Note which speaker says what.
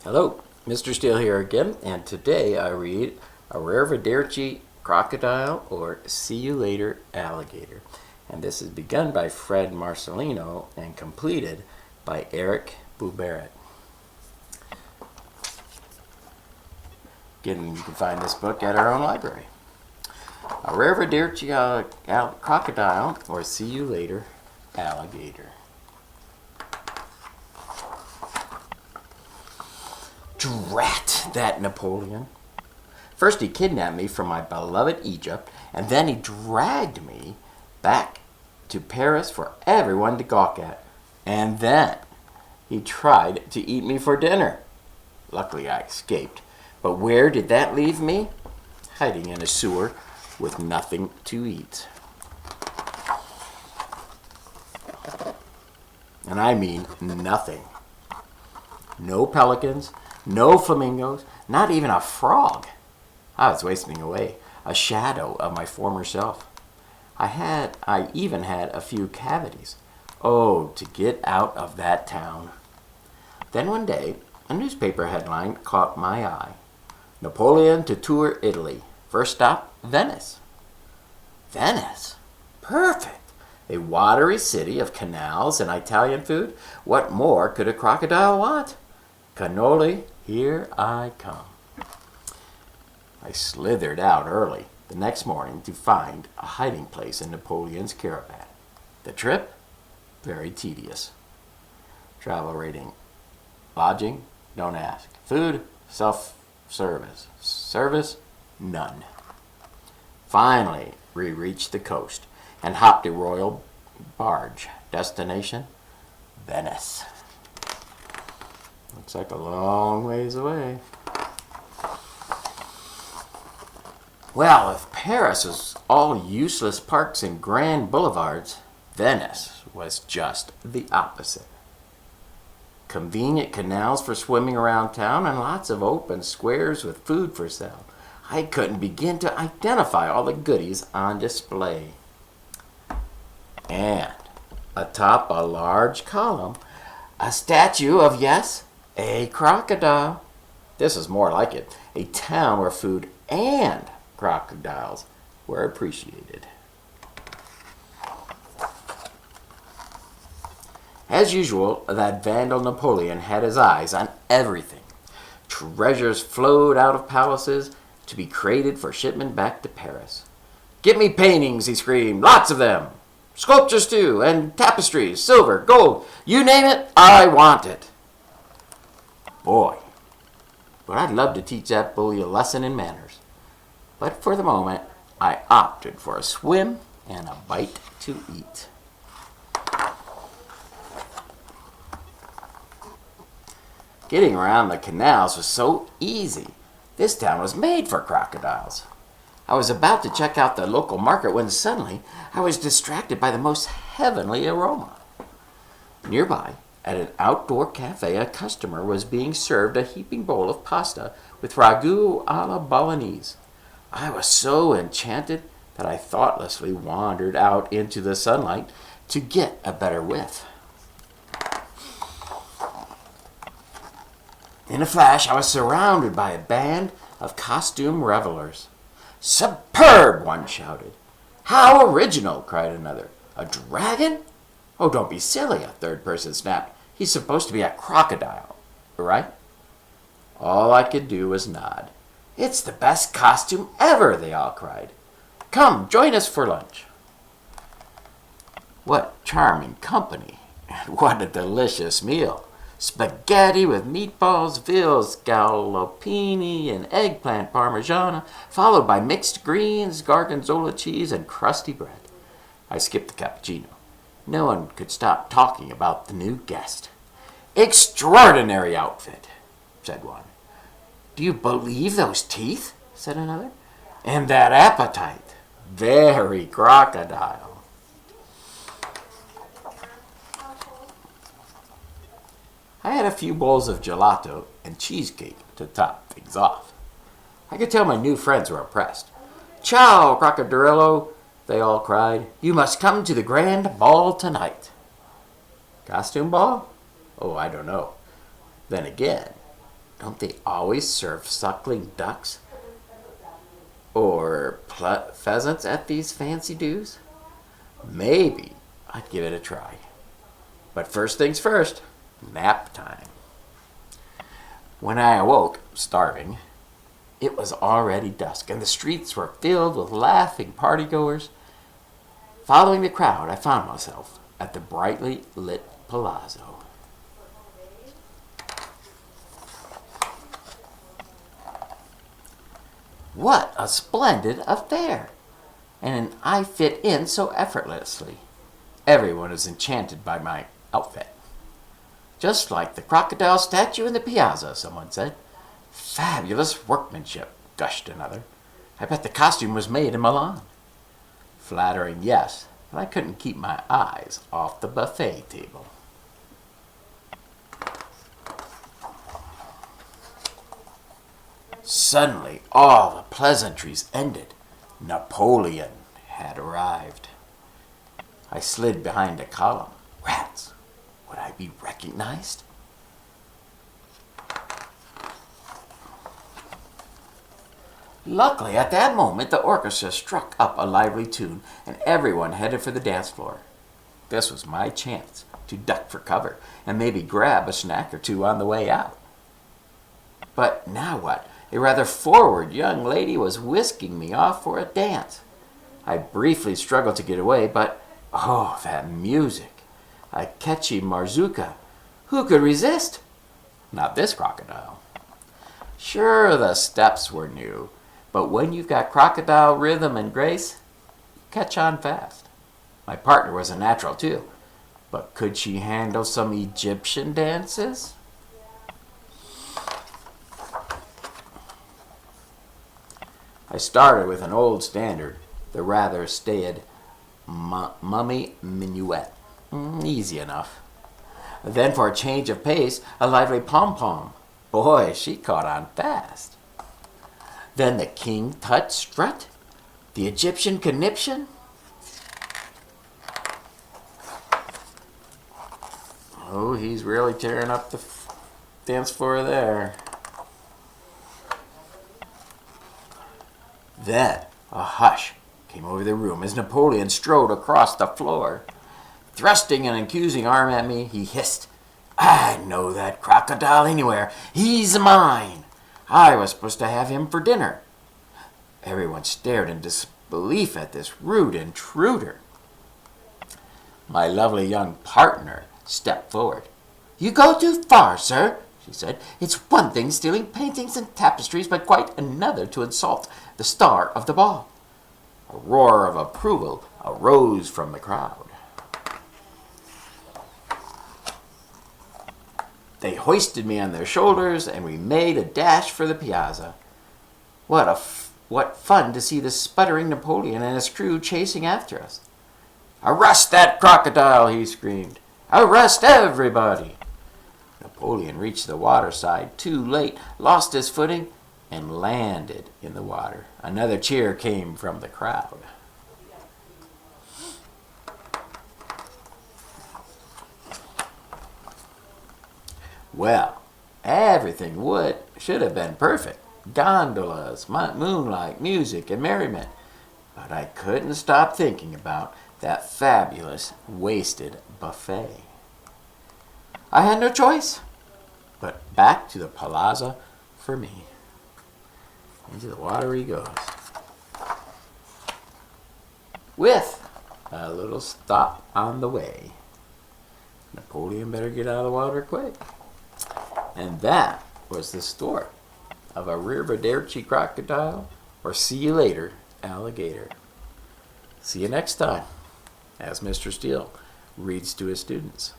Speaker 1: Hello, Mr. Steele here again, and today I read Arrivederci, Crocodile, or See You Later, Alligator. And this is begun by Fred Marcelino and completed by Eric Bubaret. Again, you can find this book at our own library. Arrivederci, Crocodile, or See You Later, Alligator. Drat that Napoleon. First he kidnapped me from my beloved Egypt, and then he dragged me back to Paris for everyone to gawk at. And then he tried to eat me for dinner. Luckily I escaped. But where did that leave me? Hiding in a sewer with nothing to eat. And I mean nothing. No pelicans, no flamingos, not even a frog. I was wasting away, a shadow of my former self. I even had a few cavities. Oh, to get out of that town. Then one day, a newspaper headline caught my eye. Napoleon to tour Italy. First stop, Venice. Venice? Perfect. A watery city of canals and Italian food. What more could a crocodile want? Cannoli, here I come. I slithered out early the next morning to find a hiding place in Napoleon's caravan. The trip? Very tedious. Travel rating. Lodging? Don't ask. Food? Self-service. Service? None. Finally, we reached the coast and hopped a royal barge. Destination? Venice. Looks like a long ways away. Well, if Paris was all useless parks and grand boulevards, Venice was just the opposite. Convenient canals for swimming around town and lots of open squares with food for sale. I couldn't begin to identify all the goodies on display. And atop a large column, a statue of, yes, a crocodile. This is more like it. A town where food and crocodiles were appreciated. As usual, that vandal Napoleon had his eyes on everything. Treasures flowed out of palaces to be crated for shipment back to Paris. "Give me paintings," he screamed. "Lots of them. Sculptures too, and tapestries, silver, gold. You name it, I want it." Boy, but I'd love to teach that bully a lesson in manners. But for the moment, I opted for a swim and a bite to eat. Getting around the canals was so easy. This town was made for crocodiles. I was about to check out the local market when suddenly I was distracted by the most heavenly aroma. Nearby, at an outdoor cafe, a customer was being served a heaping bowl of pasta with ragu a la bolognese. I was so enchanted that I thoughtlessly wandered out into the sunlight to get a better whiff. In a flash, I was surrounded by a band of costume revelers. "Superb!" one shouted. "How original!" cried another. "A dragon? Oh, don't be silly," a third person snapped. "He's supposed to be a crocodile, right?" All I could do was nod. "It's the best costume ever," they all cried. "Come, join us for lunch." What charming company, and what a delicious meal. Spaghetti with meatballs, veal scallopini, and eggplant parmigiana, followed by mixed greens, gorgonzola cheese, and crusty bread. I skipped the cappuccino. No one could stop talking about the new guest. "Extraordinary outfit," said one. "Do you believe those teeth?" said another. "And that appetite. Very crocodile." I had a few bowls of gelato and cheesecake to top things off. I could tell my new friends were impressed. "Ciao, Crocodile," they all cried. "You must come to the grand ball tonight." Costume ball? Oh, I don't know. Then again, Don't they always serve suckling ducks or pheasants at these fancy do's? Maybe I'd give it a try. But first things first, nap time. When I awoke, starving, it was already dusk and the streets were filled with laughing partygoers. Following the crowd, I found myself at the brightly lit palazzo. What a splendid affair! And I fit in so effortlessly. Everyone is enchanted by my outfit. Just like the crocodile statue in the piazza, someone said. Fabulous workmanship, gushed another. I bet the costume was made in Milan. Flattering, yes, but I couldn't keep my eyes off the buffet table. Suddenly, all the pleasantries ended. Napoleon had arrived. I slid behind a column. Rats! Would I be recognized? Luckily, at that moment, the orchestra struck up a lively tune, and everyone headed for the dance floor. This was my chance to duck for cover and maybe grab a snack or two on the way out. But now what? A rather forward young lady was whisking me off for a dance. I briefly struggled to get away, but oh, that music! A catchy marzuka. Who could resist? Not this crocodile. Sure, the steps were new, but when you've got crocodile rhythm and grace, you catch on fast. My partner was a natural too, but could she handle some Egyptian dances? I started with an old standard, the rather staid mummy minuet. Easy enough. Then for a change of pace, a lively pom-pom. Boy, she caught on fast. Then the King Tut strut, the Egyptian conniption. Oh, he's really tearing up the dance floor there. Then a hush came over the room as Napoleon strode across the floor. Thrusting an accusing arm at me, he hissed, "I know that crocodile anywhere. He's mine. I was supposed to have him for dinner." Everyone stared in disbelief at this rude intruder. My lovely young partner stepped forward. "You go too far, sir," she said. "It's one thing stealing paintings and tapestries, but quite another to insult the star of the ball." A roar of approval arose from the crowd. They hoisted me on their shoulders, and we made a dash for the piazza. What fun to see the sputtering Napoleon and his crew chasing after us. "Arrest that crocodile!" he screamed. "Arrest everybody!" Napoleon reached the water side too late, lost his footing, and landed in the water. Another cheer came from the crowd. Well, everything should have been perfect. Gondolas, moonlight, music, and merriment. But I couldn't stop thinking about that fabulous wasted buffet. I had no choice, but back to the palazzo for me. Into the water he goes. With a little stop on the way. Napoleon better get out of the water quick. And that was the story of Arrivederci, Crocodile, or see you later, Alligator. See you next time, as Mr. Steele reads to his students.